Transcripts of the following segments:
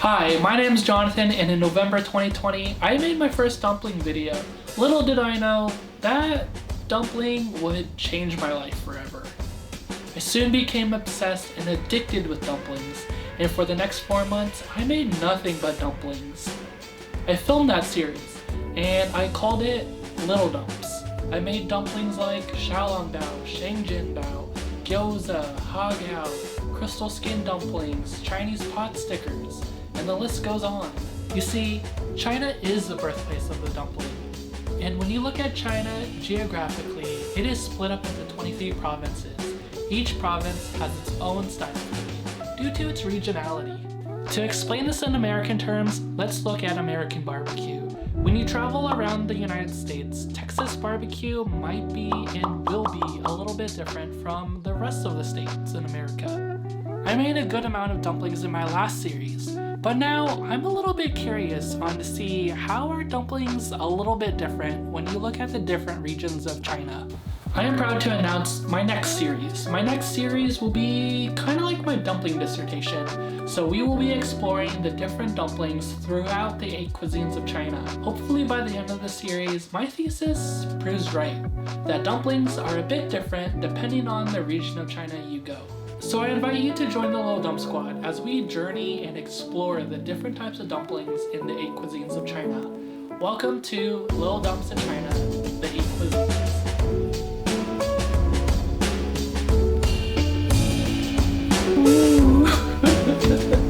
Hi, my name is Jonathan, and in November 2020, I made my first dumpling video. Little did I know, that dumpling would change my life forever. I soon became obsessed and addicted with dumplings, and for the next 4 months, I made nothing but dumplings. I filmed that series, and I called it Little Dumps. I made dumplings like xiaolongbao, shangjinbao, gyoza, hagao, crystal skin dumplings, Chinese pot stickers, and the list goes on. You see, China is the birthplace of the dumpling. And when you look at China geographically, it is split up into 23 provinces. Each province has its own style of cooking, due to its regionality. To explain this in American terms, let's look at American barbecue. When you travel around the United States, Texas barbecue might be and will be a little bit different from the rest of the states in America. I made a good amount of dumplings in my last series, but now I'm a little bit curious on to see how are dumplings a little bit different when you look at the different regions of China. I am proud to announce my next series. My next series will be kind of like my dumpling dissertation. So we will be exploring the different dumplings throughout the 8 cuisines of China. Hopefully by the end of the series, my thesis proves right, that dumplings are a bit different depending on the region of China you go. So I invite you to join the Little Dump Squad as we journey and explore the different types of dumplings in the 8 cuisines of China. Welcome to Little Dumps in China, the 8 cuisines.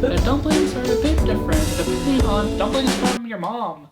The dumplings are a bit different depending on dumplings from your mom.